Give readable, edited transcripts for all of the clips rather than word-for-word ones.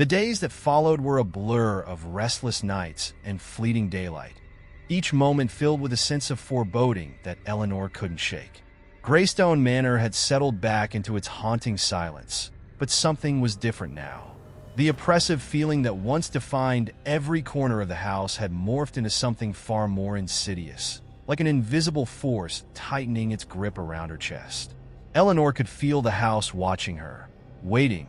The days that followed were a blur of restless nights and fleeting daylight, each moment filled with a sense of foreboding that Eleanor couldn't shake. Greystone Manor had settled back into its haunting silence, but something was different now. The oppressive feeling that once defined every corner of the house had morphed into something far more insidious, like an invisible force tightening its grip around her chest. Eleanor could feel the house watching her, waiting,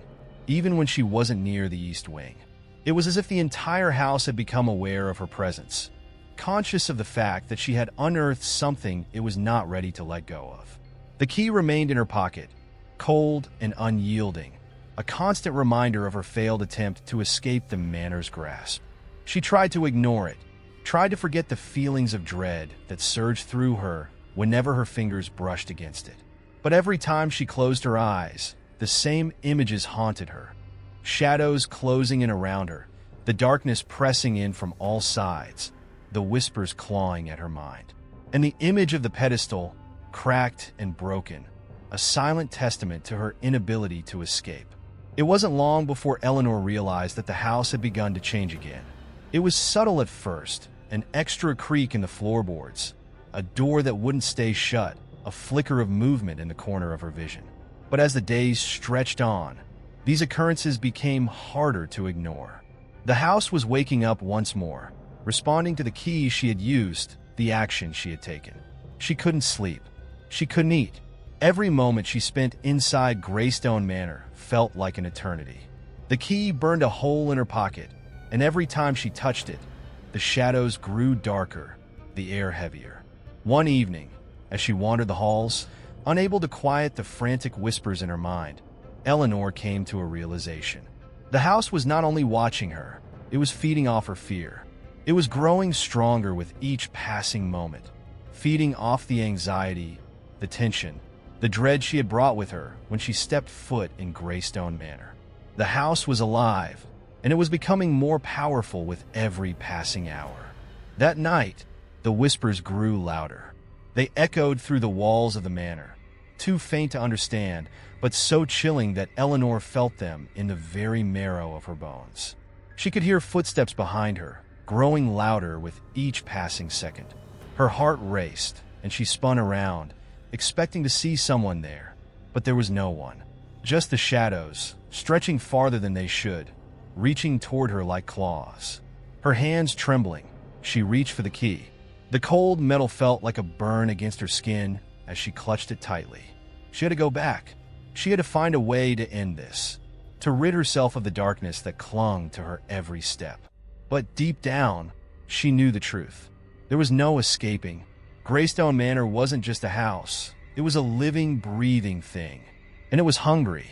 even when she wasn't near the East Wing. It was as if the entire house had become aware of her presence, conscious of the fact that she had unearthed something it was not ready to let go of. The key remained in her pocket, cold and unyielding, a constant reminder of her failed attempt to escape the manor's grasp. She tried to ignore it, tried to forget the feelings of dread that surged through her whenever her fingers brushed against it. But every time she closed her eyes, the same images haunted her. Shadows closing in around her, the darkness pressing in from all sides, the whispers clawing at her mind. And the image of the pedestal, cracked and broken, a silent testament to her inability to escape. It wasn't long before Eleanor realized that the house had begun to change again. It was subtle at first, an extra creak in the floorboards, a door that wouldn't stay shut, a flicker of movement in the corner of her vision. But as the days stretched on, these occurrences became harder to ignore. The house was waking up once more, responding to the keys she had used, the action she had taken. She couldn't sleep. She couldn't eat. Every moment she spent inside Greystone Manor felt like an eternity. The key burned a hole in her pocket, and every time she touched it, the shadows grew darker, the air heavier. One evening, as she wandered the halls, unable to quiet the frantic whispers in her mind, Eleanor came to a realization. The house was not only watching her, it was feeding off her fear. It was growing stronger with each passing moment, feeding off the anxiety, the tension, the dread she had brought with her when she stepped foot in Greystone Manor. The house was alive, and it was becoming more powerful with every passing hour. That night, the whispers grew louder. They echoed through the walls of the manor, too faint to understand, but so chilling that Eleanor felt them in the very marrow of her bones. She could hear footsteps behind her, growing louder with each passing second. Her heart raced, and she spun around, expecting to see someone there, but there was no one. Just the shadows, stretching farther than they should, reaching toward her like claws. Her hands trembling, she reached for the key. The cold metal felt like a burn against her skin as she clutched it tightly. She had to go back. She had to find a way to end this, to rid herself of the darkness that clung to her every step. But deep down, she knew the truth. There was no escaping. Greystone Manor wasn't just a house. It was a living, breathing thing. And it was hungry.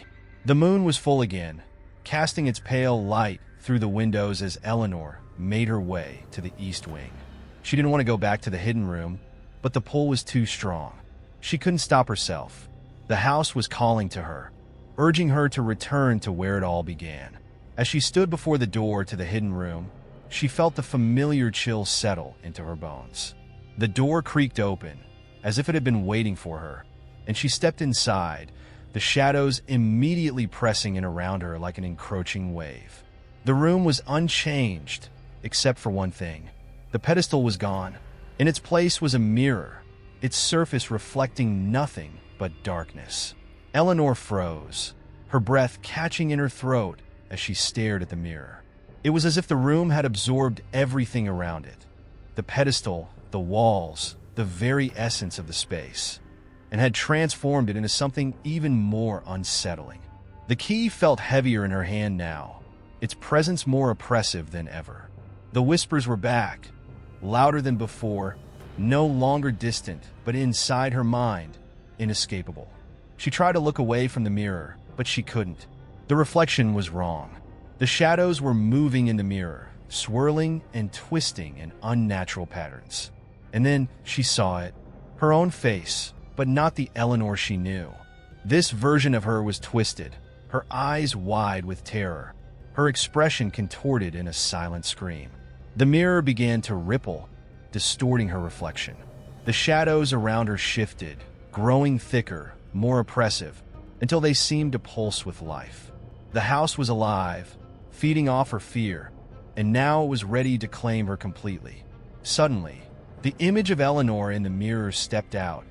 The moon was full again, casting its pale light through the windows as Eleanor made her way to the East Wing. She didn't want to go back to the hidden room, but the pull was too strong. She couldn't stop herself. The house was calling to her, urging her to return to where it all began. As she stood before the door to the hidden room, she felt the familiar chill settle into her bones. The door creaked open, as if it had been waiting for her, and she stepped inside, the shadows immediately pressing in around her like an encroaching wave. The room was unchanged, except for one thing. The pedestal was gone. In its place was a mirror, its surface reflecting nothing but darkness. Eleanor froze, her breath catching in her throat as she stared at the mirror. It was as if the room had absorbed everything around it. The pedestal, the walls, the very essence of the space, and had transformed it into something even more unsettling. The key felt heavier in her hand now, its presence more oppressive than ever. The whispers were back, louder than before, no longer distant, but inside her mind, inescapable. She tried to look away from the mirror, but she couldn't. The reflection was wrong. The shadows were moving in the mirror, swirling and twisting in unnatural patterns. And then she saw it, her own face, but not the Eleanor she knew. This version of her was twisted, her eyes wide with terror, her expression contorted in a silent scream. The mirror began to ripple, distorting her reflection. The shadows around her shifted, growing thicker, more oppressive, until they seemed to pulse with life. The house was alive, feeding off her fear, and now it was ready to claim her completely. Suddenly, the image of Eleanor in the mirror stepped out,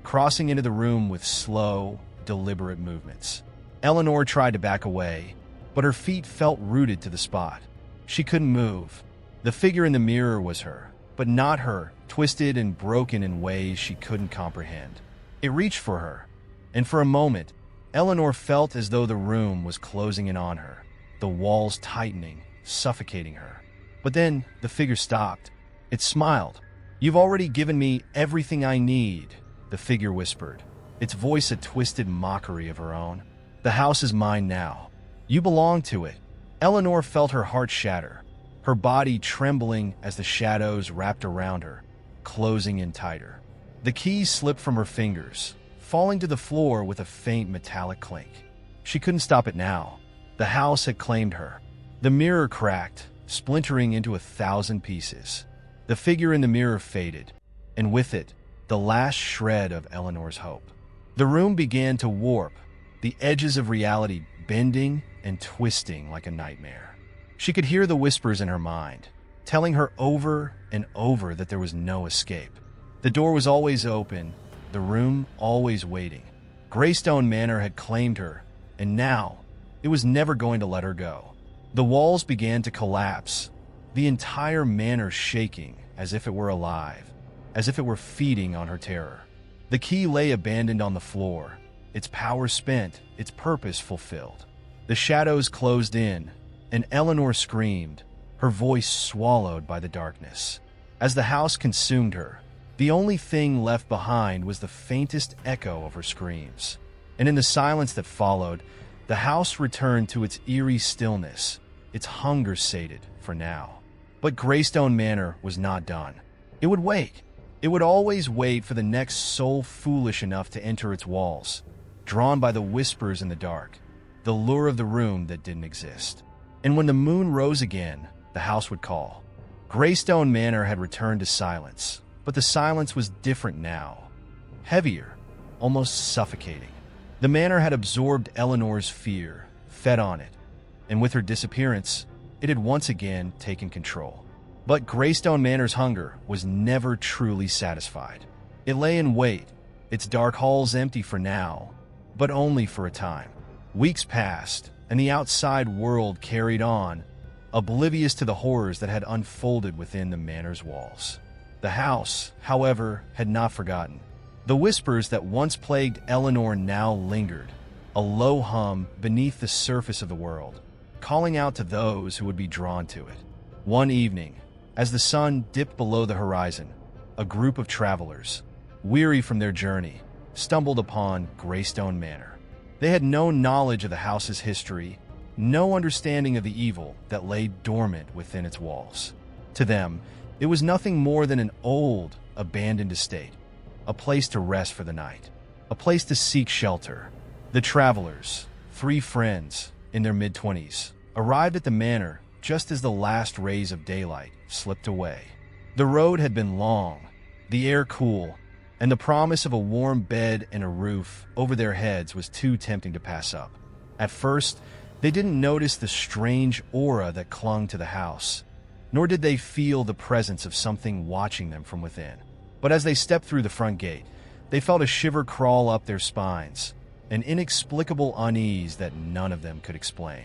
crossing into the room with slow, deliberate movements. Eleanor tried to back away, but her feet felt rooted to the spot. She couldn't move. The figure in the mirror was her, but not her, twisted and broken in ways she couldn't comprehend. It reached for her, and for a moment, Eleanor felt as though the room was closing in on her, the walls tightening, suffocating her. But then the figure stopped. It smiled. "You've already given me everything I need," the figure whispered, its voice a twisted mockery of her own. "The house is mine now. You belong to it." Eleanor felt her heart shatter, her body trembling as the shadows wrapped around her, closing in tighter. The keys slipped from her fingers, falling to the floor with a faint metallic clink. She couldn't stop it now. The house had claimed her. The mirror cracked, splintering into 1,000 pieces. The figure in the mirror faded, and with it, the last shred of Eleanor's hope. The room began to warp, the edges of reality bending and twisting like a nightmare. She could hear the whispers in her mind, telling her over and over that there was no escape. The door was always open, the room always waiting. Greystone Manor had claimed her, and now it was never going to let her go. The walls began to collapse, the entire manor shaking as if it were alive, as if it were feeding on her terror. The key lay abandoned on the floor, its power spent, its purpose fulfilled. The shadows closed in, and Eleanor screamed, her voice swallowed by the darkness. As the house consumed her, the only thing left behind was the faintest echo of her screams. And in the silence that followed, the house returned to its eerie stillness, its hunger sated for now. But Greystone Manor was not done. It would wait. It would always wait for the next soul foolish enough to enter its walls, drawn by the whispers in the dark, the lure of the room that didn't exist. And when the moon rose again, the house would call. Greystone Manor had returned to silence, but the silence was different now. Heavier, almost suffocating. The manor had absorbed Eleanor's fear, fed on it, and with her disappearance, it had once again taken control. But Greystone Manor's hunger was never truly satisfied. It lay in wait, its dark halls empty for now, but only for a time. Weeks passed, and the outside world carried on, oblivious to the horrors that had unfolded within the manor's walls. The house, however, had not forgotten. The whispers that once plagued Eleanor now lingered, a low hum beneath the surface of the world, calling out to those who would be drawn to it. One evening, as the sun dipped below the horizon, a group of travelers, weary from their journey, stumbled upon Greystone Manor. They had no knowledge of the house's history, no understanding of the evil that lay dormant within its walls. To them, it was nothing more than an old, abandoned estate, a place to rest for the night, a place to seek shelter. The travelers, 3 friends in their mid-20s, arrived at the manor just as the last rays of daylight slipped away. The road had been long, the air cool, and the promise of a warm bed and a roof over their heads was too tempting to pass up. At first, they didn't notice the strange aura that clung to the house, nor did they feel the presence of something watching them from within. But as they stepped through the front gate, they felt a shiver crawl up their spines, an inexplicable unease that none of them could explain.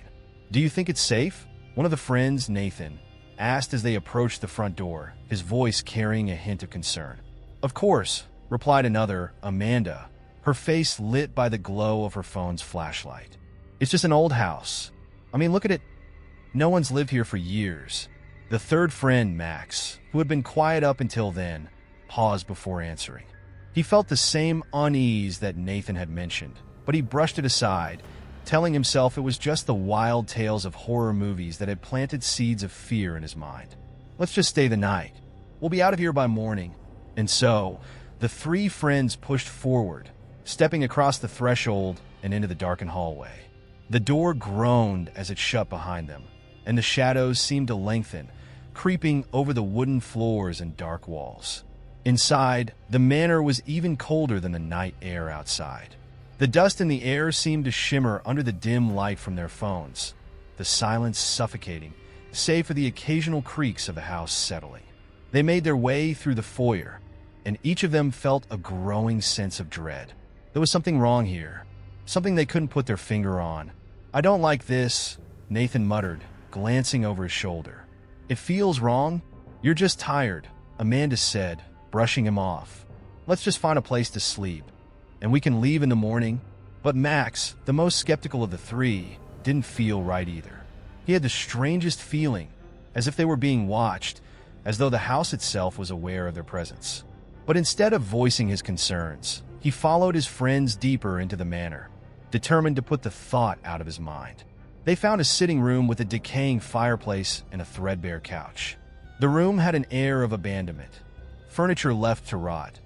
"Do you think it's safe?" one of the friends, Nathan, asked as they approached the front door, his voice carrying a hint of concern. "Of course," replied another, Amanda, her face lit by the glow of her phone's flashlight. "It's just an old house. I mean, look at it. No one's lived here for years." The third friend, Max, who had been quiet up until then, paused before answering. He felt the same unease that Nathan had mentioned, but he brushed it aside, telling himself it was just the wild tales of horror movies that had planted seeds of fear in his mind. "Let's just stay the night. We'll be out of here by morning." And so, the 3 friends pushed forward, stepping across the threshold and into the darkened hallway. The door groaned as it shut behind them, and the shadows seemed to lengthen, creeping over the wooden floors and dark walls. Inside, the manor was even colder than the night air outside. The dust in the air seemed to shimmer under the dim light from their phones, the the silence suffocating, save for the occasional creaks of a house settling. They made their way through the foyer, and each of them felt a growing sense of dread. There was something wrong here, something they couldn't put their finger on. "I don't like this," Nathan muttered, glancing over his shoulder. "It feels wrong." "You're just tired," Amanda said, brushing him off. "Let's just find a place to sleep, and we can leave in the morning." But Max, the most skeptical of the three, didn't feel right either. He had the strangest feeling, as if they were being watched, as though the house itself was aware of their presence. But instead of voicing his concerns, he followed his friends deeper into the manor, determined to put the thought out of his mind. They found a sitting room with a decaying fireplace and a threadbare couch. The room had an air of abandonment, furniture left to rot,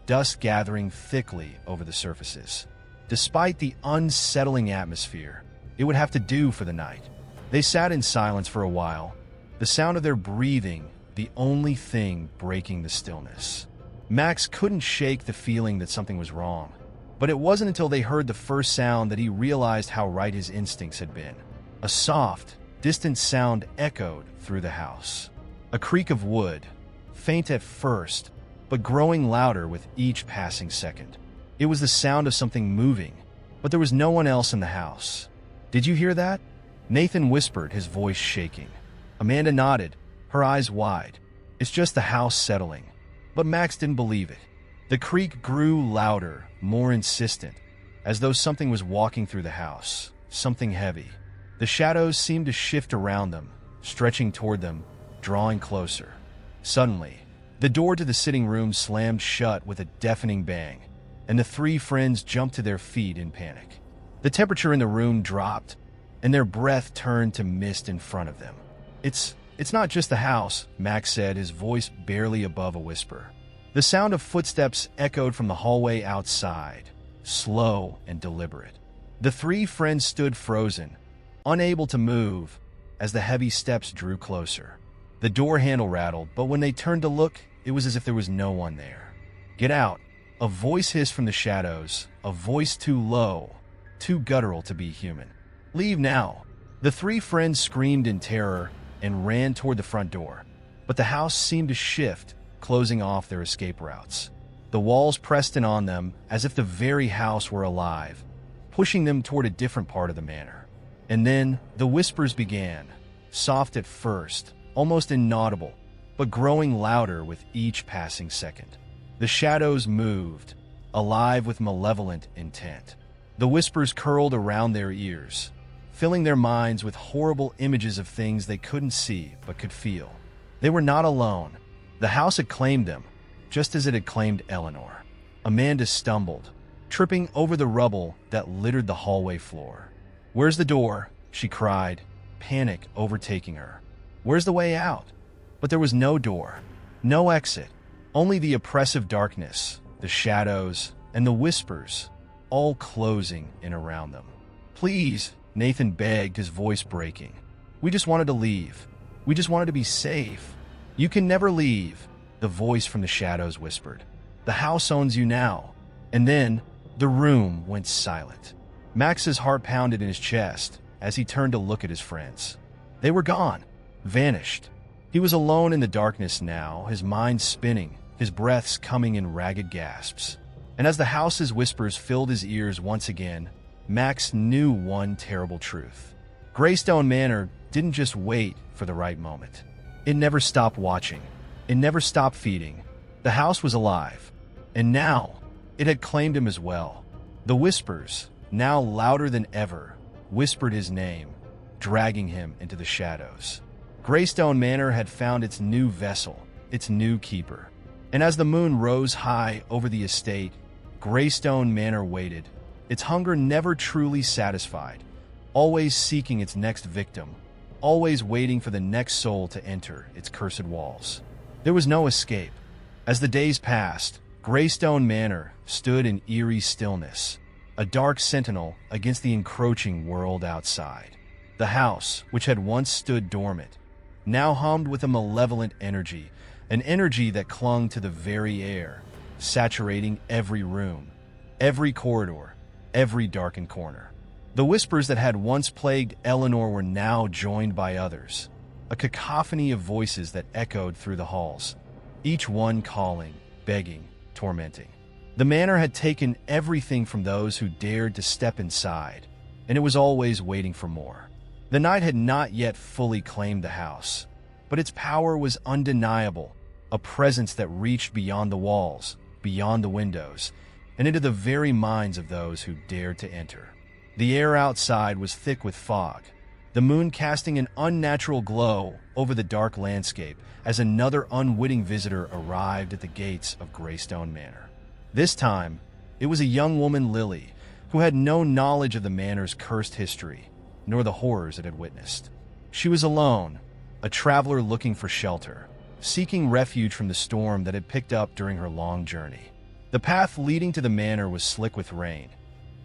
dust gathering thickly over the surfaces. Despite the unsettling atmosphere, it would have to do for the night. They sat in silence for a while, the sound of their breathing the only thing breaking the stillness. Max couldn't shake the feeling that something was wrong, but it wasn't until they heard the first sound that he realized how right his instincts had been. A soft, distant sound echoed through the house. A creak of wood, faint at first, but growing louder with each passing second. It was the sound of something moving, but there was no one else in the house. "Did you hear that?" Nathan whispered, his voice shaking. Amanda nodded, her eyes wide. "It's just the house settling." But Max didn't believe it. The creak grew louder, more insistent, as though something was walking through the house, something heavy. The shadows seemed to shift around them, stretching toward them, drawing closer. Suddenly, the door to the sitting room slammed shut with a deafening bang, and the three friends jumped to their feet in panic. The temperature in the room dropped, and their breath turned to mist in front of them. It's not just the house," Max said, his voice barely above a whisper. The sound of footsteps echoed from the hallway outside, slow and deliberate. The three friends stood frozen, unable to move, as the heavy steps drew closer. The door handle rattled, but when they turned to look, it was as if there was no one there. "Get out," a voice hissed from the shadows, a voice too low, too guttural to be human. "Leave now." The three friends screamed in terror and ran toward the front door, but the house seemed to shift, closing off their escape routes. The walls pressed in on them as if the very house were alive, pushing them toward a different part of the manor. And then the whispers began, soft at first, almost inaudible, but growing louder with each passing second. The shadows moved, alive with malevolent intent. The whispers curled around their ears, filling their minds with horrible images of things they couldn't see but could feel. They were not alone. The house had claimed them, just as it had claimed Eleanor. Amanda stumbled, tripping over the rubble that littered the hallway floor. "Where's the door?" she cried, panic overtaking her. "Where's the way out?" But there was no door, no exit, only the oppressive darkness, the shadows, and the whispers, all closing in around them. "Please," Nathan begged, his voice breaking. "We just wanted to leave. We just wanted to be safe." "You can never leave," the voice from the shadows whispered. "The house owns you now." And then the room went silent. Max's heart pounded in his chest as he turned to look at his friends. They were gone, vanished. He was alone in the darkness now, his mind spinning, his breaths coming in ragged gasps. And as the house's whispers filled his ears once again, Max knew one terrible truth. Greystone Manor didn't just wait for the right moment. It never stopped watching. It never stopped feeding. The house was alive, and now it had claimed him as well. The whispers, now louder than ever, whispered his name, dragging him into the shadows. Greystone Manor had found its new vessel, its new keeper. And as the moon rose high over the estate, Greystone Manor waited, its hunger never truly satisfied, always seeking its next victim, always waiting for the next soul to enter its cursed walls. There was no escape. As the days passed, Greystone Manor stood in eerie stillness, a dark sentinel against the encroaching world outside. The house, which had once stood dormant, now hummed with a malevolent energy, an energy that clung to the very air, saturating every room, every corridor, every darkened corner. The whispers that had once plagued Eleanor were now joined by others, a cacophony of voices that echoed through the halls, each one calling, begging, tormenting. The manor had taken everything from those who dared to step inside, and it was always waiting for more. The night had not yet fully claimed the house, but its power was undeniable, a presence that reached beyond the walls, beyond the windows, and into the very minds of those who dared to enter. The air outside was thick with fog, the moon casting an unnatural glow over the dark landscape as another unwitting visitor arrived at the gates of Greystone Manor. This time, it was a young woman, Lily, who had no knowledge of the manor's cursed history, nor the horrors it had witnessed. She was alone, a traveler looking for shelter, seeking refuge from the storm that had picked up during her long journey. The path leading to the manor was slick with rain,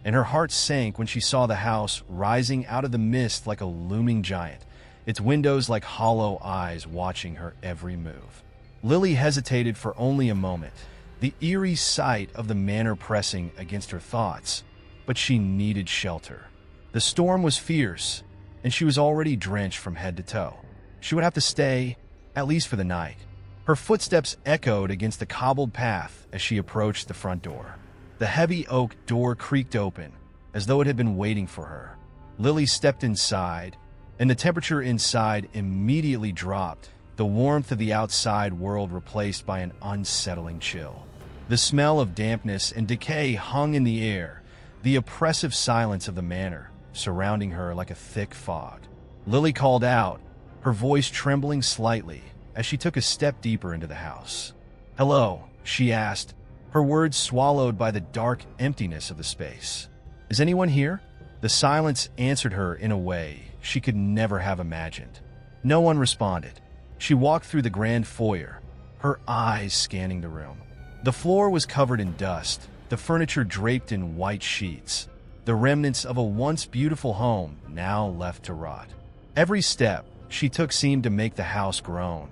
and her heart sank when she saw the house rising out of the mist like a looming giant, its windows like hollow eyes watching her every move. Lily hesitated for only a moment, the eerie sight of the manor pressing against her thoughts, but she needed shelter. The storm was fierce, and she was already drenched from head to toe. She would have to stay, at least for the night. Her footsteps echoed against the cobbled path as she approached the front door. The heavy oak door creaked open, as though it had been waiting for her. Lily stepped inside, and the temperature inside immediately dropped, the warmth of the outside world replaced by an unsettling chill. The smell of dampness and decay hung in the air, the oppressive silence of the manor surrounding her like a thick fog. Lily called out, her voice trembling slightly as she took a step deeper into the house. "Hello," she asked, her words swallowed by the dark emptiness of the space. "Is anyone here?" The silence answered her in a way she could never have imagined. No one responded. She walked through the grand foyer, her eyes scanning the room. The floor was covered in dust, the furniture draped in white sheets, the remnants of a once beautiful home now left to rot. Every step she took seemed to make the house groan,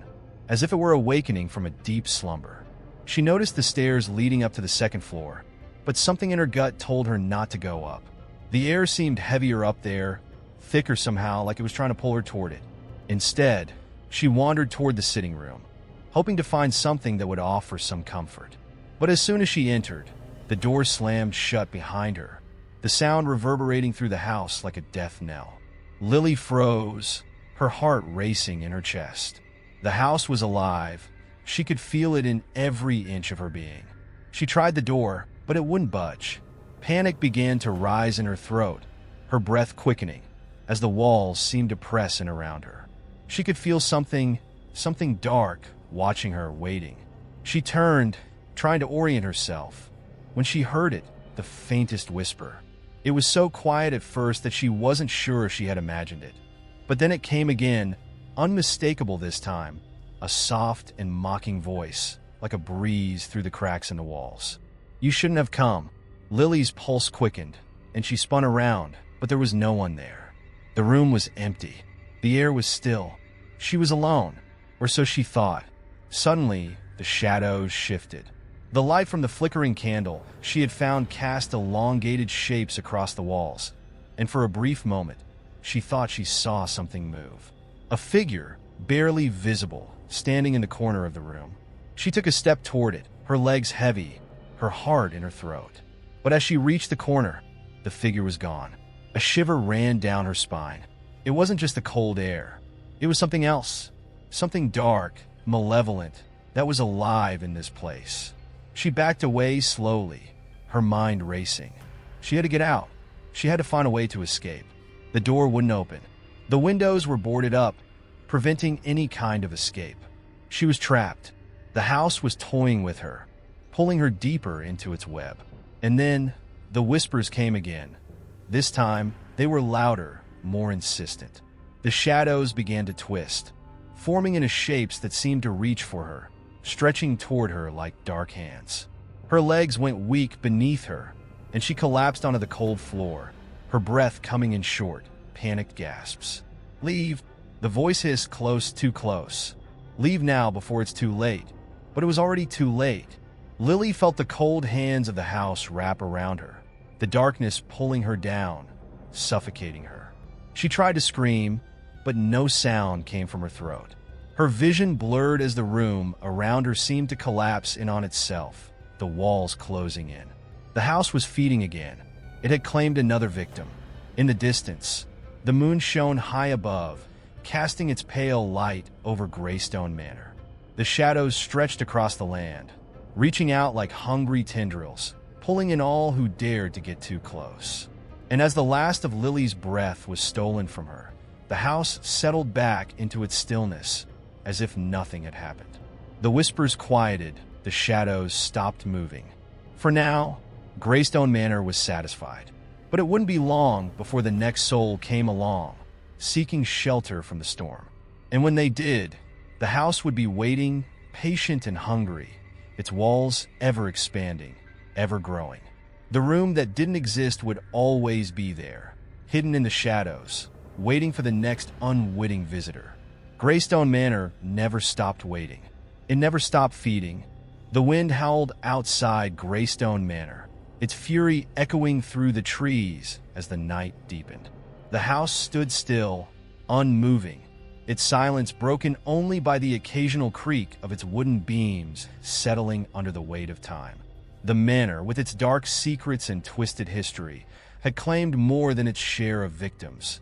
as if it were awakening from a deep slumber. She noticed the stairs leading up to the second floor, but something in her gut told her not to go up. The air seemed heavier up there, thicker somehow, like it was trying to pull her toward it. Instead, she wandered toward the sitting room, hoping to find something that would offer some comfort. But as soon as she entered, the door slammed shut behind her, the sound reverberating through the house like a death knell. Lily froze, her heart racing in her chest. The house was alive. She could feel it in every inch of her being. She tried the door, but it wouldn't budge. Panic began to rise in her throat, her breath quickening, as the walls seemed to press in around her. She could feel something dark watching her, waiting. She turned, trying to orient herself, when she heard it, the faintest whisper. It was so quiet at first that she wasn't sure she had imagined it. But then it came again, unmistakable this time, a soft and mocking voice, like a breeze through the cracks in the walls. "You shouldn't have come." Lily's pulse quickened, and she spun around, but there was no one there. The room was empty. The air was still. She was alone, or so she thought. Suddenly, the shadows shifted. The light from the flickering candle she had found cast elongated shapes across the walls, and for a brief moment, she thought she saw something move. A figure, barely visible, standing in the corner of the room. She took a step toward it, her legs heavy, her heart in her throat. But as she reached the corner, the figure was gone. A shiver ran down her spine. It wasn't just the cold air. It was something else, something dark, malevolent, that was alive in this place. She backed away slowly, her mind racing. She had to get out. She had to find a way to escape. The door wouldn't open. The windows were boarded up, preventing any kind of escape. She was trapped. The house was toying with her, pulling her deeper into its web. And then the whispers came again. This time, they were louder, more insistent. The shadows began to twist, forming into shapes that seemed to reach for her, stretching toward her like dark hands. Her legs went weak beneath her, and she collapsed onto the cold floor, her breath coming in short, panicked gasps. "Leave!" The voice hissed close, too close. "Leave now before it's too late." But it was already too late. Lily felt the cold hands of the house wrap around her, the darkness pulling her down, suffocating her. She tried to scream, but no sound came from her throat. Her vision blurred as the room around her seemed to collapse in on itself, the walls closing in. The house was feeding again. It had claimed another victim. In the distance, the moon shone high above, casting its pale light over Greystone Manor. The shadows stretched across the land, reaching out like hungry tendrils, pulling in all who dared to get too close. And as the last of Lily's breath was stolen from her, the house settled back into its stillness, as if nothing had happened. The whispers quieted, the shadows stopped moving. For now, Greystone Manor was satisfied. But it wouldn't be long before the next soul came along, seeking shelter from the storm. And when they did, the house would be waiting, patient and hungry, its walls ever expanding, ever growing. The room that didn't exist would always be there, hidden in the shadows, waiting for the next unwitting visitor. Greystone Manor never stopped waiting. It never stopped feeding. The wind howled outside Greystone Manor, its fury echoing through the trees as the night deepened. The house stood still, unmoving, its silence broken only by the occasional creak of its wooden beams settling under the weight of time. The manor, with its dark secrets and twisted history, had claimed more than its share of victims,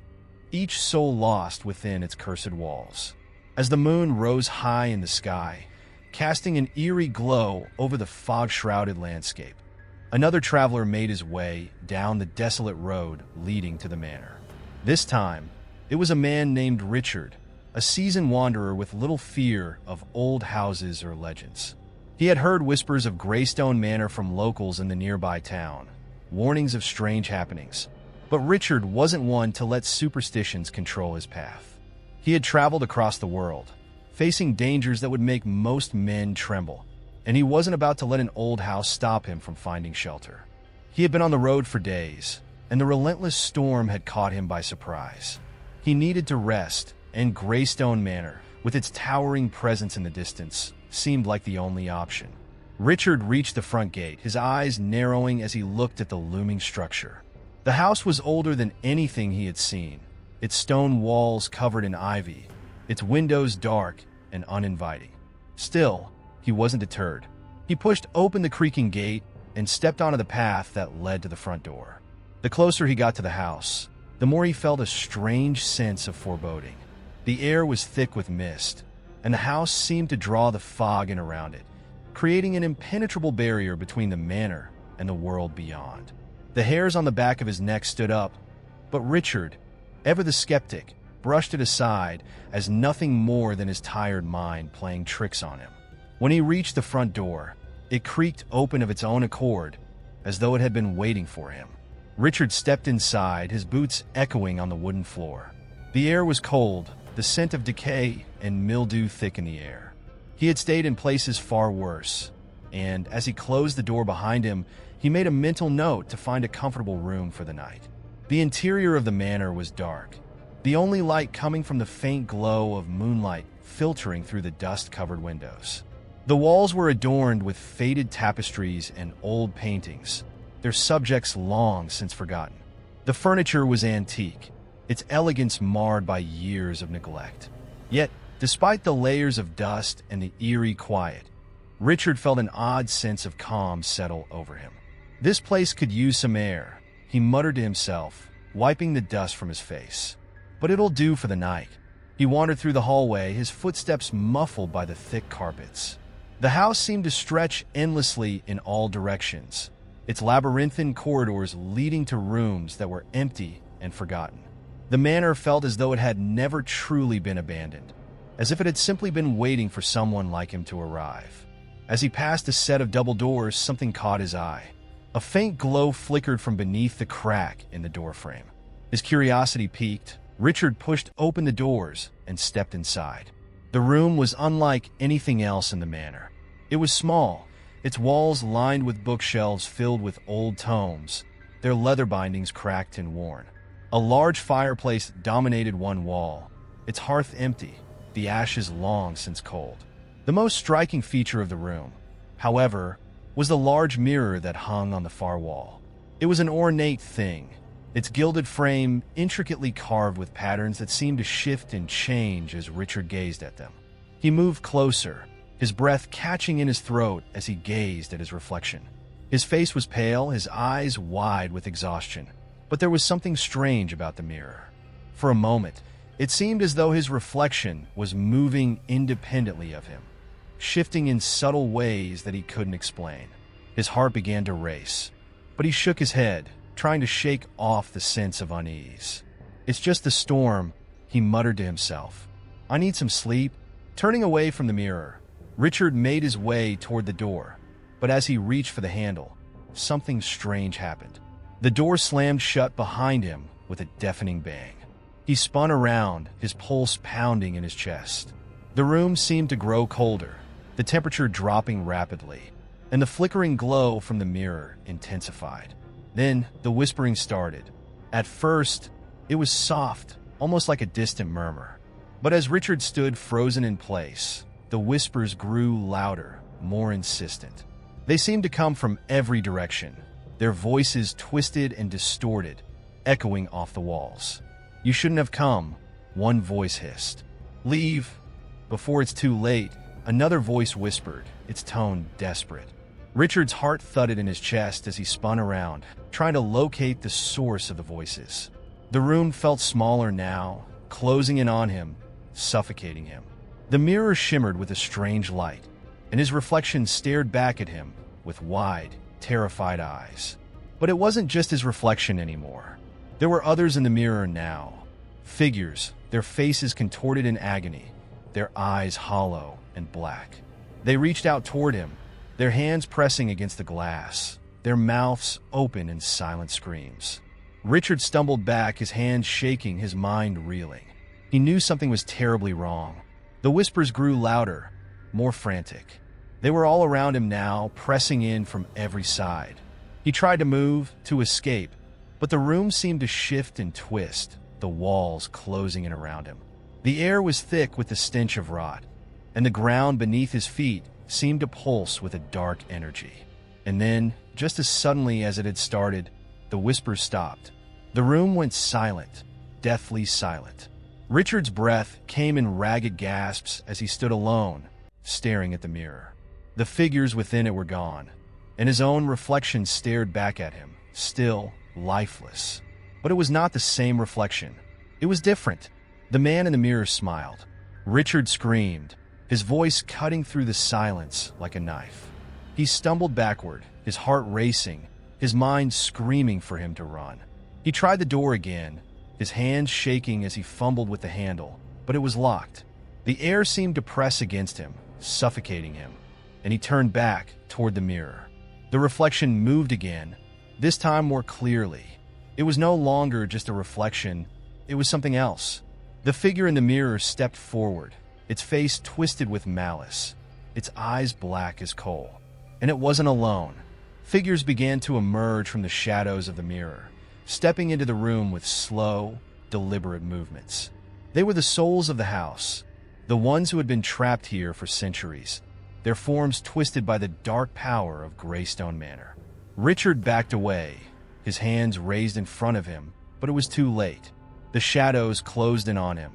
each soul lost within its cursed walls. As the moon rose high in the sky, casting an eerie glow over the fog-shrouded landscape, another traveler made his way down the desolate road leading to the manor. This time, it was a man named Richard, a seasoned wanderer with little fear of old houses or legends. He had heard whispers of Greystone Manor from locals in the nearby town, warnings of strange happenings. But Richard wasn't one to let superstitions control his path. He had traveled across the world, facing dangers that would make most men tremble, and he wasn't about to let an old house stop him from finding shelter. He had been on the road for days, and the relentless storm had caught him by surprise. He needed to rest, and Greystone Manor, with its towering presence in the distance, seemed like the only option. Richard reached the front gate, his eyes narrowing as he looked at the looming structure. The house was older than anything he had seen, its stone walls covered in ivy, its windows dark and uninviting. Still, he wasn't deterred. He pushed open the creaking gate and stepped onto the path that led to the front door. The closer he got to the house, the more he felt a strange sense of foreboding. The air was thick with mist, and the house seemed to draw the fog in around it, creating an impenetrable barrier between the manor and the world beyond. The hairs on the back of his neck stood up, but Richard, ever the skeptic, brushed it aside as nothing more than his tired mind playing tricks on him. When he reached the front door, it creaked open of its own accord, as though it had been waiting for him. Richard stepped inside, his boots echoing on the wooden floor. The air was cold, the scent of decay and mildew thick in the air. He had stayed in places far worse, and as he closed the door behind him, he made a mental note to find a comfortable room for the night. The interior of the manor was dark, the only light coming from the faint glow of moonlight filtering through the dust-covered windows. The walls were adorned with faded tapestries and old paintings, their subjects long since forgotten. The furniture was antique, its elegance marred by years of neglect. Yet, despite the layers of dust and the eerie quiet, Richard felt an odd sense of calm settle over him. This place could use some air, he muttered to himself, wiping the dust from his face. But it'll do for the night. He wandered through the hallway, his footsteps muffled by the thick carpets. The house seemed to stretch endlessly in all directions, its labyrinthine corridors leading to rooms that were empty and forgotten. The manor felt as though it had never truly been abandoned, as if it had simply been waiting for someone like him to arrive. As he passed a set of double doors, something caught his eye. A faint glow flickered from beneath the crack in the doorframe. His curiosity piqued, Richard pushed open the doors and stepped inside. The room was unlike anything else in the manor. It was small, its walls lined with bookshelves filled with old tomes, their leather bindings cracked and worn. A large fireplace dominated one wall, its hearth empty, the ashes long since cold. The most striking feature of the room, however, was the large mirror that hung on the far wall. It was an ornate thing, its gilded frame intricately carved with patterns that seemed to shift and change as Richard gazed at them. He moved closer, his breath catching in his throat as he gazed at his reflection. His face was pale, his eyes wide with exhaustion, but there was something strange about the mirror. For a moment, it seemed as though his reflection was moving independently of him, shifting in subtle ways that he couldn't explain. His heart began to race, but he shook his head, trying to shake off the sense of unease. "It's just the storm," he muttered to himself. "I need some sleep." Turning away from the mirror, Richard made his way toward the door, but as he reached for the handle, something strange happened. The door slammed shut behind him with a deafening bang. He spun around, his pulse pounding in his chest. The room seemed to grow colder, the temperature dropping rapidly, and the flickering glow from the mirror intensified. Then the whispering started. At first, it was soft, almost like a distant murmur. But as Richard stood frozen in place, the whispers grew louder, more insistent. They seemed to come from every direction, their voices twisted and distorted, echoing off the walls. "You shouldn't have come," one voice hissed. "Leave before it's too late," another voice whispered, its tone desperate. Richard's heart thudded in his chest as he spun around, trying to locate the source of the voices. The room felt smaller now, closing in on him, suffocating him. The mirror shimmered with a strange light, and his reflection stared back at him with wide, terrified eyes. But it wasn't just his reflection anymore. There were others in the mirror now. Figures, their faces contorted in agony, their eyes hollow and black. They reached out toward him, their hands pressing against the glass, their mouths open in silent screams. Richard stumbled back, his hands shaking, his mind reeling. He knew something was terribly wrong. The whispers grew louder, more frantic. They were all around him now, pressing in from every side. He tried to move, to escape, but the room seemed to shift and twist, the walls closing in around him. The air was thick with the stench of rot, and the ground beneath his feet seemed to pulse with a dark energy. And then, just as suddenly as it had started, the whispers stopped. The room went silent, deathly silent. Richard's breath came in ragged gasps as he stood alone, staring at the mirror. The figures within it were gone, and his own reflection stared back at him, still lifeless. But it was not the same reflection. It was different. The man in the mirror smiled. Richard screamed, his voice cutting through the silence like a knife. He stumbled backward, his heart racing, his mind screaming for him to run. He tried the door again, his hands shaking as he fumbled with the handle, but it was locked. The air seemed to press against him, suffocating him, and he turned back toward the mirror. The reflection moved again, this time more clearly. It was no longer just a reflection, it was something else. The figure in the mirror stepped forward, its face twisted with malice, its eyes black as coal. And it wasn't alone. Figures began to emerge from the shadows of the mirror, stepping into the room with slow, deliberate movements. They were the souls of the house, the ones who had been trapped here for centuries, their forms twisted by the dark power of Greystone Manor. Richard backed away, his hands raised in front of him, but it was too late. The shadows closed in on him,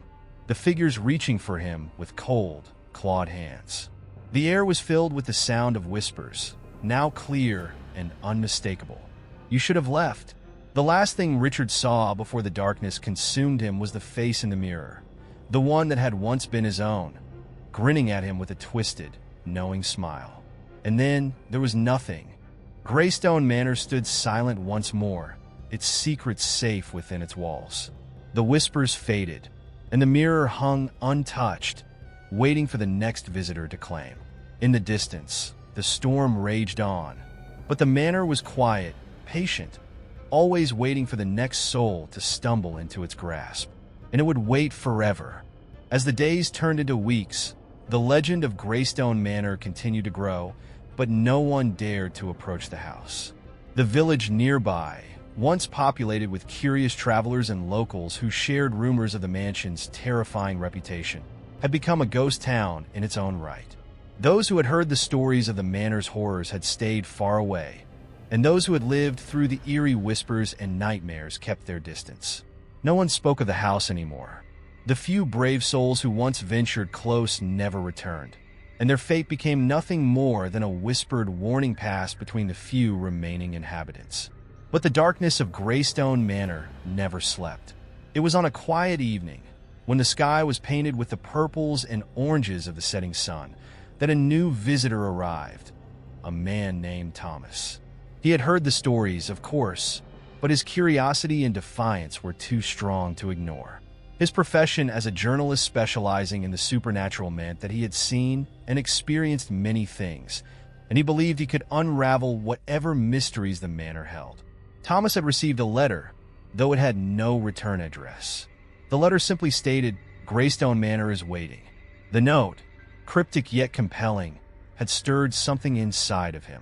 the figures reaching for him with cold, clawed hands. The air was filled with the sound of whispers, now clear and unmistakable. "You should have left." The last thing Richard saw before the darkness consumed him was the face in the mirror, the one that had once been his own, grinning at him with a twisted, knowing smile. And then there was nothing. Greystone Manor stood silent once more, its secrets safe within its walls. The whispers faded, and the mirror hung untouched, waiting for the next visitor to claim. In the distance, the storm raged on, but the manor was quiet, patient, always waiting for the next soul to stumble into its grasp. And it would wait forever. As the days turned into weeks, the legend of Greystone Manor continued to grow, but no one dared to approach the house. The village nearby, once populated with curious travelers and locals who shared rumors of the mansion's terrifying reputation, had become a ghost town in its own right. Those who had heard the stories of the manor's horrors had stayed far away, and those who had lived through the eerie whispers and nightmares kept their distance. No one spoke of the house anymore. The few brave souls who once ventured close never returned, and their fate became nothing more than a whispered warning passed between the few remaining inhabitants. But the darkness of Greystone Manor never slept. It was on a quiet evening, when the sky was painted with the purples and oranges of the setting sun, that a new visitor arrived, a man named Thomas. He had heard the stories, of course, but his curiosity and defiance were too strong to ignore. His profession as a journalist specializing in the supernatural meant that he had seen and experienced many things, and he believed he could unravel whatever mysteries the manor held. Thomas had received a letter, though it had no return address. The letter simply stated, "Greystone Manor is waiting." The note, cryptic yet compelling, had stirred something inside of him.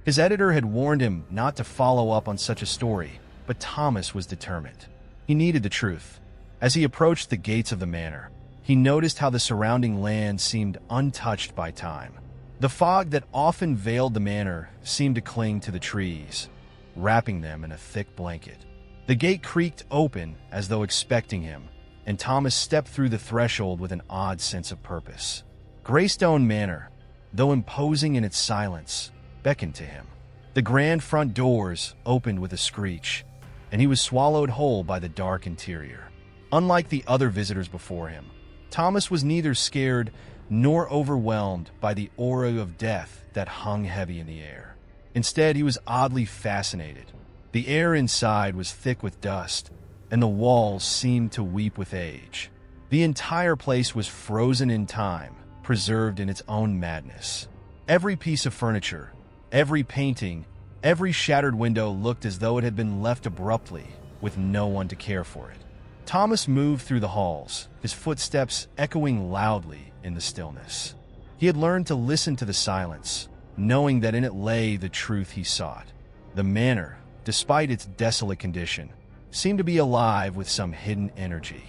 His editor had warned him not to follow up on such a story, but Thomas was determined. He needed the truth. As he approached the gates of the manor, he noticed how the surrounding land seemed untouched by time. The fog that often veiled the manor seemed to cling to the trees, wrapping them in a thick blanket. The gate creaked open as though expecting him, and Thomas stepped through the threshold with an odd sense of purpose. Greystone Manor, though imposing in its silence, beckoned to him. The grand front doors opened with a screech, and he was swallowed whole by the dark interior. Unlike the other visitors before him, Thomas was neither scared nor overwhelmed by the aura of death that hung heavy in the air. Instead, he was oddly fascinated. The air inside was thick with dust, and the walls seemed to weep with age. The entire place was frozen in time, preserved in its own madness. Every piece of furniture, every painting, every shattered window looked as though it had been left abruptly, with no one to care for it. Thomas moved through the halls, his footsteps echoing loudly in the stillness. He had learned to listen to the silence, knowing that in it lay the truth he sought. The manor, despite its desolate condition, seemed to be alive with some hidden energy.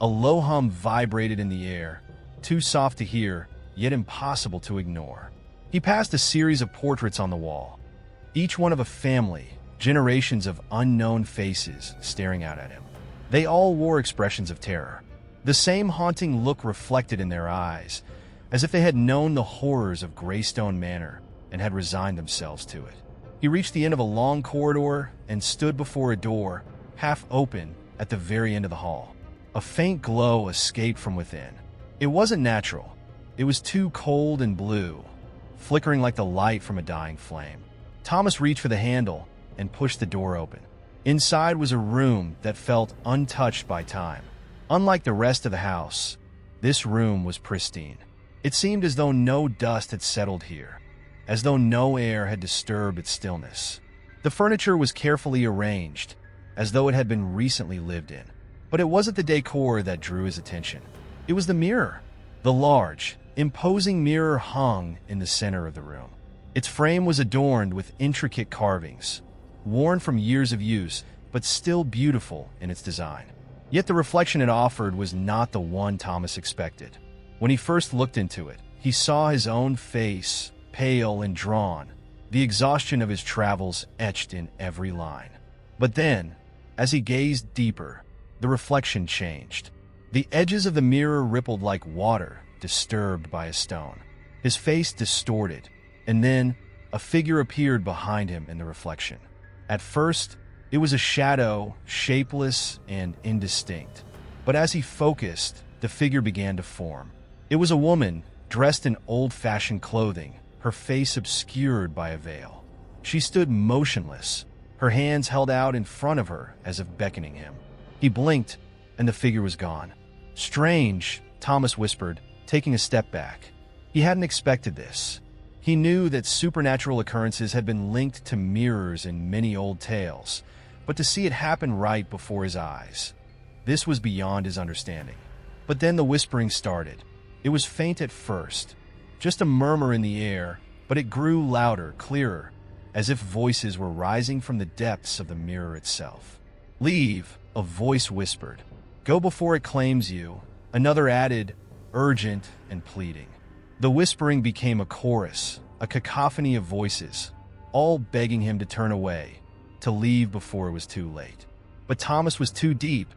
A low hum vibrated in the air, too soft to hear, yet impossible to ignore. He passed a series of portraits on the wall, each one of a family, generations of unknown faces staring out at him. They all wore expressions of terror, the same haunting look reflected in their eyes, as if they had known the horrors of Greystone Manor and had resigned themselves to it. He reached the end of a long corridor and stood before a door, half open, at the very end of the hall. A faint glow escaped from within. It wasn't natural. It was too cold and blue, flickering like the light from a dying flame. Thomas reached for the handle and pushed the door open. Inside was a room that felt untouched by time. Unlike the rest of the house, this room was pristine. It seemed as though no dust had settled here, as though no air had disturbed its stillness. The furniture was carefully arranged, as though it had been recently lived in. But it wasn't the decor that drew his attention. It was the mirror. The large, imposing mirror hung in the center of the room. Its frame was adorned with intricate carvings, worn from years of use, but still beautiful in its design. Yet the reflection it offered was not the one Thomas expected. When he first looked into it, he saw his own face, pale and drawn, the exhaustion of his travels etched in every line. But then, as he gazed deeper, the reflection changed. The edges of the mirror rippled like water disturbed by a stone. His face distorted, and then a figure appeared behind him in the reflection. At first, it was a shadow, shapeless and indistinct. But as he focused, the figure began to form. It was a woman, dressed in old-fashioned clothing, her face obscured by a veil. She stood motionless, her hands held out in front of her as if beckoning him. He blinked, and the figure was gone. "Strange," Thomas whispered, taking a step back. He hadn't expected this. He knew that supernatural occurrences had been linked to mirrors in many old tales, but to see it happen right before his eyes, this was beyond his understanding. But then the whispering started. It was faint at first, just a murmur in the air, but it grew louder, clearer, as if voices were rising from the depths of the mirror itself. "Leave," a voice whispered. "Go before it claims you," another added, urgent and pleading. The whispering became a chorus, a cacophony of voices, all begging him to turn away, to leave before it was too late. But Thomas was too deep,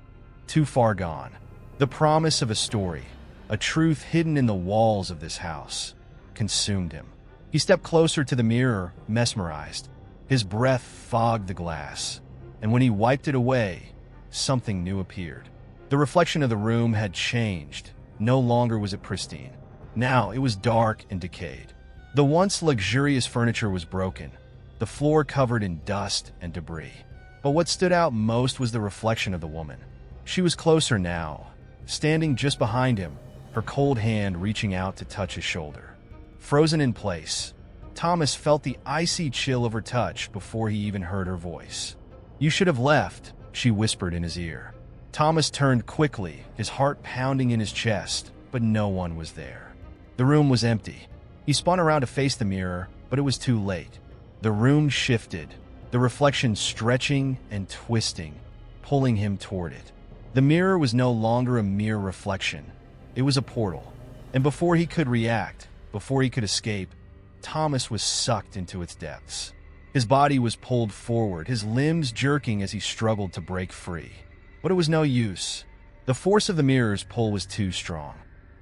too far gone. The promise of a story, a truth hidden in the walls of this house, consumed him. He stepped closer to the mirror, mesmerized. His breath fogged the glass, and when he wiped it away, something new appeared. The reflection of the room had changed. No longer was it pristine. Now it was dark and decayed. The once luxurious furniture was broken, the floor covered in dust and debris. But what stood out most was the reflection of the woman. She was closer now, standing just behind him, her cold hand reaching out to touch his shoulder. Frozen in place, Thomas felt the icy chill of her touch before he even heard her voice. "You should have left," she whispered in his ear. Thomas turned quickly, his heart pounding in his chest, but no one was there. The room was empty. He spun around to face the mirror, but it was too late. The room shifted, the reflection stretching and twisting, pulling him toward it. The mirror was no longer a mere reflection. It was a portal. And before he could react, before he could escape, Thomas was sucked into its depths. His body was pulled forward, his limbs jerking as he struggled to break free. But it was no use. The force of the mirror's pull was too strong.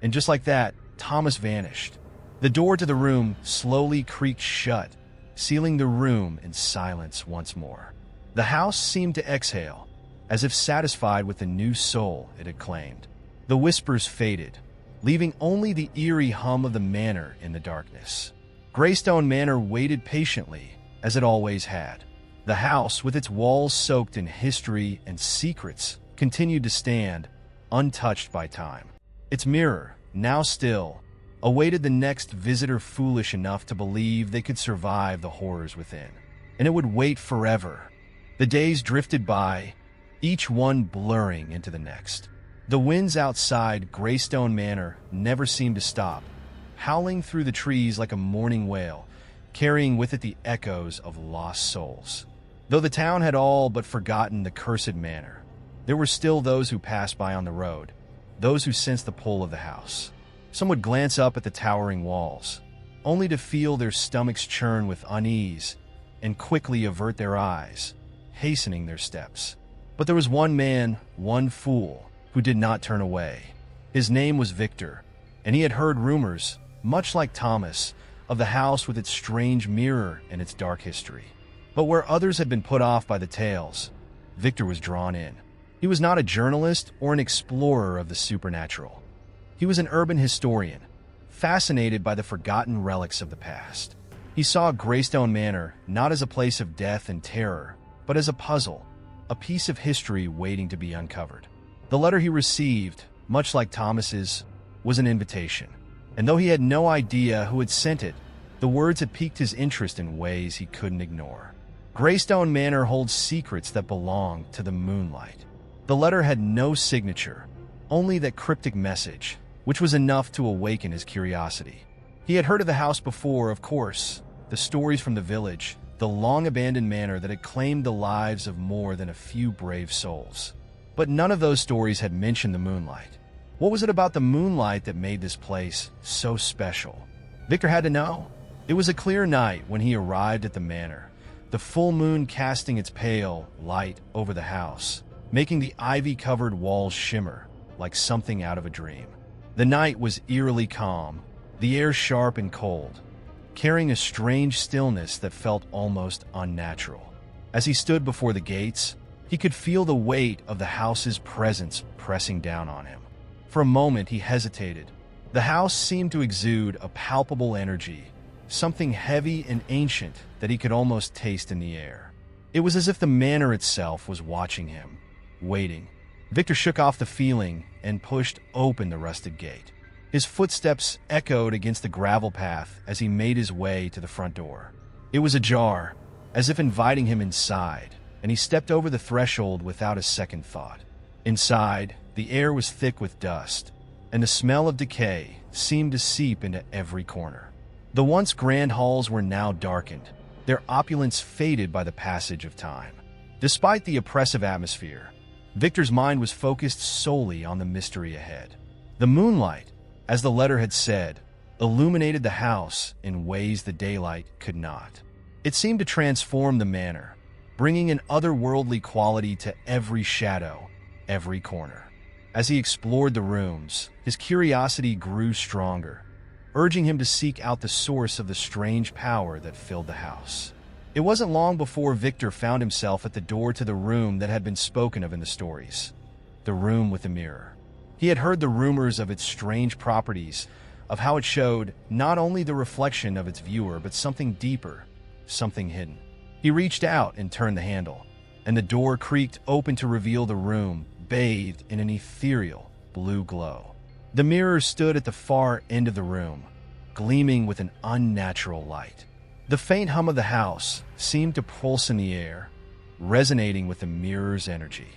And just like that, Thomas vanished. The door to the room slowly creaked shut, sealing the room in silence once more. The house seemed to exhale, as if satisfied with the new soul it had claimed. The whispers faded, leaving only the eerie hum of the manor in the darkness. Greystone Manor waited patiently, as it always had. The house, with its walls soaked in history and secrets, continued to stand, untouched by time. Its mirror, now still, awaited the next visitor foolish enough to believe they could survive the horrors within. And it would wait forever. The days drifted by, each one blurring into the next. The winds outside Greystone Manor never seemed to stop, howling through the trees like a mourning wail, carrying with it the echoes of lost souls. Though the town had all but forgotten the cursed manor, there were still those who passed by on the road, those who sensed the pull of the house. Some would glance up at the towering walls, only to feel their stomachs churn with unease and quickly avert their eyes, hastening their steps. But there was one man, one fool, who did not turn away. His name was Victor, and he had heard rumors, much like Thomas, of the house with its strange mirror and its dark history. But where others had been put off by the tales, Victor was drawn in. He was not a journalist or an explorer of the supernatural. He was an urban historian, fascinated by the forgotten relics of the past. He saw Greystone Manor not as a place of death and terror, but as a puzzle, a piece of history waiting to be uncovered. The letter he received, much like Thomas's, was an invitation. And though he had no idea who had sent it, the words had piqued his interest in ways he couldn't ignore. Greystone Manor holds secrets that belong to the moonlight. The letter had no signature, only that cryptic message, which was enough to awaken his curiosity. He had heard of the house before, of course, the stories from the village, the long-abandoned manor that had claimed the lives of more than a few brave souls. But none of those stories had mentioned the moonlight. What was it about the moonlight that made this place so special? Victor had to know. It was a clear night when he arrived at the manor, the full moon casting its pale light over the house, making the ivy-covered walls shimmer like something out of a dream. The night was eerily calm, the air sharp and cold, carrying a strange stillness that felt almost unnatural. As he stood before the gates, he could feel the weight of the house's presence pressing down on him. For a moment, he hesitated. The house seemed to exude a palpable energy, something heavy and ancient that he could almost taste in the air. It was as if the manor itself was watching him, waiting. Victor shook off the feeling and pushed open the rusted gate. His footsteps echoed against the gravel path as he made his way to the front door. It was ajar, as if inviting him inside, and he stepped over the threshold without a second thought. Inside, the air was thick with dust, and the smell of decay seemed to seep into every corner. The once grand halls were now darkened, their opulence faded by the passage of time. Despite the oppressive atmosphere, Victor's mind was focused solely on the mystery ahead. The moonlight, as the letter had said, illuminated the house in ways the daylight could not. It seemed to transform the manor, bringing an otherworldly quality to every shadow, every corner. As he explored the rooms, his curiosity grew stronger, urging him to seek out the source of the strange power that filled the house. It wasn't long before Victor found himself at the door to the room that had been spoken of in the stories, the room with the mirror. He had heard the rumors of its strange properties, of how it showed not only the reflection of its viewer, but something deeper, something hidden. He reached out and turned the handle, and the door creaked open to reveal the room bathed in an ethereal blue glow. The mirror stood at the far end of the room, gleaming with an unnatural light. The faint hum of the house seemed to pulse in the air, resonating with the mirror's energy.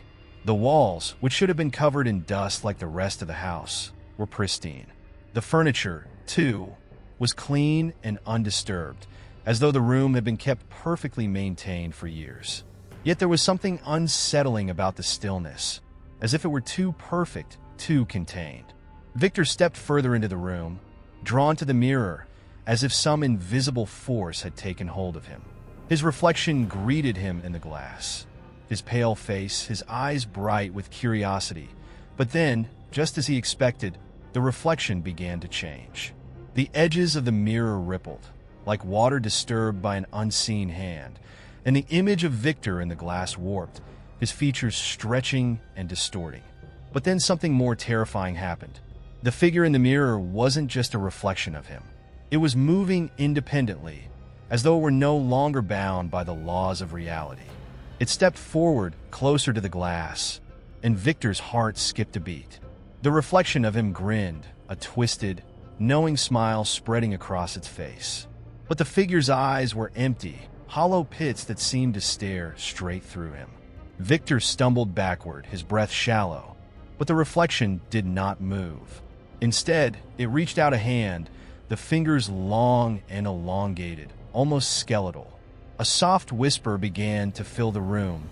The walls, which should have been covered in dust like the rest of the house, were pristine. The furniture, too, was clean and undisturbed, as though the room had been kept perfectly maintained for years. Yet there was something unsettling about the stillness, as if it were too perfect, too contained. Victor stepped further into the room, drawn to the mirror, as if some invisible force had taken hold of him. His reflection greeted him in the glass, his pale face, his eyes bright with curiosity. But then, just as he expected, the reflection began to change. The edges of the mirror rippled, like water disturbed by an unseen hand, and the image of Victor in the glass warped, his features stretching and distorting. But then something more terrifying happened. The figure in the mirror wasn't just a reflection of him. It was moving independently, as though it were no longer bound by the laws of reality. It stepped forward, closer to the glass, and Victor's heart skipped a beat. The reflection of him grinned, a twisted, knowing smile spreading across its face. But the figure's eyes were empty, hollow pits that seemed to stare straight through him. Victor stumbled backward, his breath shallow, but the reflection did not move. Instead, it reached out a hand, the fingers long and elongated, almost skeletal. A soft whisper began to fill the room,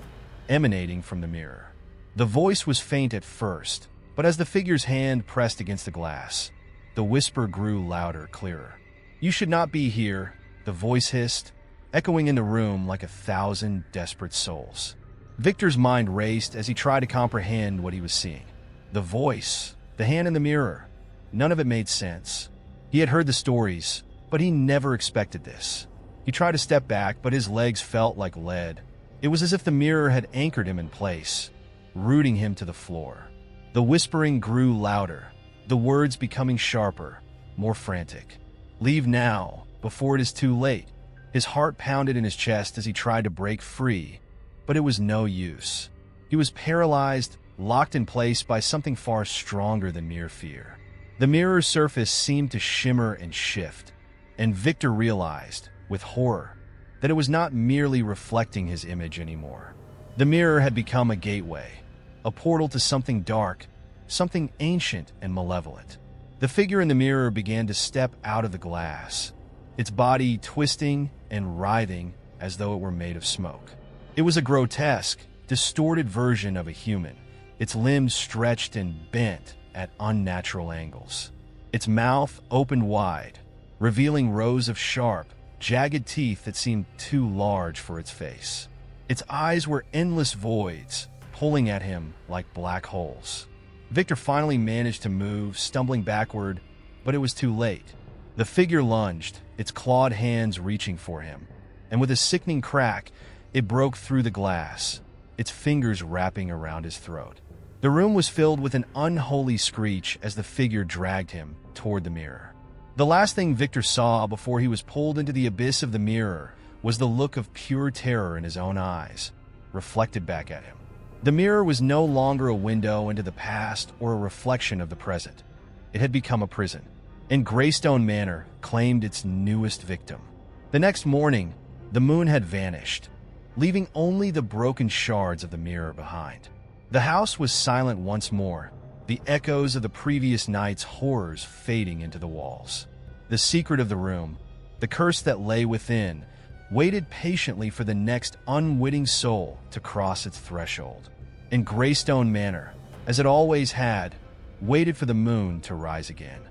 emanating from the mirror. The voice was faint at first, but as the figure's hand pressed against the glass, the whisper grew louder, clearer. "You should not be here," the voice hissed, echoing in the room like 1,000 desperate souls. Victor's mind raced as he tried to comprehend what he was seeing. The voice, the hand in the mirror, none of it made sense. He had heard the stories, but he never expected this. He tried to step back, but his legs felt like lead. It was as if the mirror had anchored him in place, rooting him to the floor. The whispering grew louder, the words becoming sharper, more frantic. "Leave now, before it is too late." His heart pounded in his chest as he tried to break free, but it was no use. He was paralyzed, locked in place by something far stronger than mere fear. The mirror's surface seemed to shimmer and shift, and Victor realized, with horror, that it was not merely reflecting his image anymore. The mirror had become a gateway, a portal to something dark, something ancient and malevolent. The figure in the mirror began to step out of the glass, its body twisting and writhing as though it were made of smoke. It was a grotesque, distorted version of a human, its limbs stretched and bent at unnatural angles. Its mouth opened wide, revealing rows of sharp, jagged teeth that seemed too large for its face. Its eyes were endless voids, pulling at him like black holes. Victor finally managed to move, stumbling backward, but it was too late. The figure lunged, its clawed hands reaching for him, and with a sickening crack, it broke through the glass, its fingers wrapping around his throat. The room was filled with an unholy screech as the figure dragged him toward the mirror. The last thing Victor saw before he was pulled into the abyss of the mirror was the look of pure terror in his own eyes, reflected back at him. The mirror was no longer a window into the past or a reflection of the present. It had become a prison, and Greystone Manor claimed its newest victim. The next morning, the moon had vanished, leaving only the broken shards of the mirror behind. The house was silent once more, the echoes of the previous night's horrors fading into the walls. The secret of the room, the curse that lay within, waited patiently for the next unwitting soul to cross its threshold. And Greystone Manor, as it always had, waited for the moon to rise again.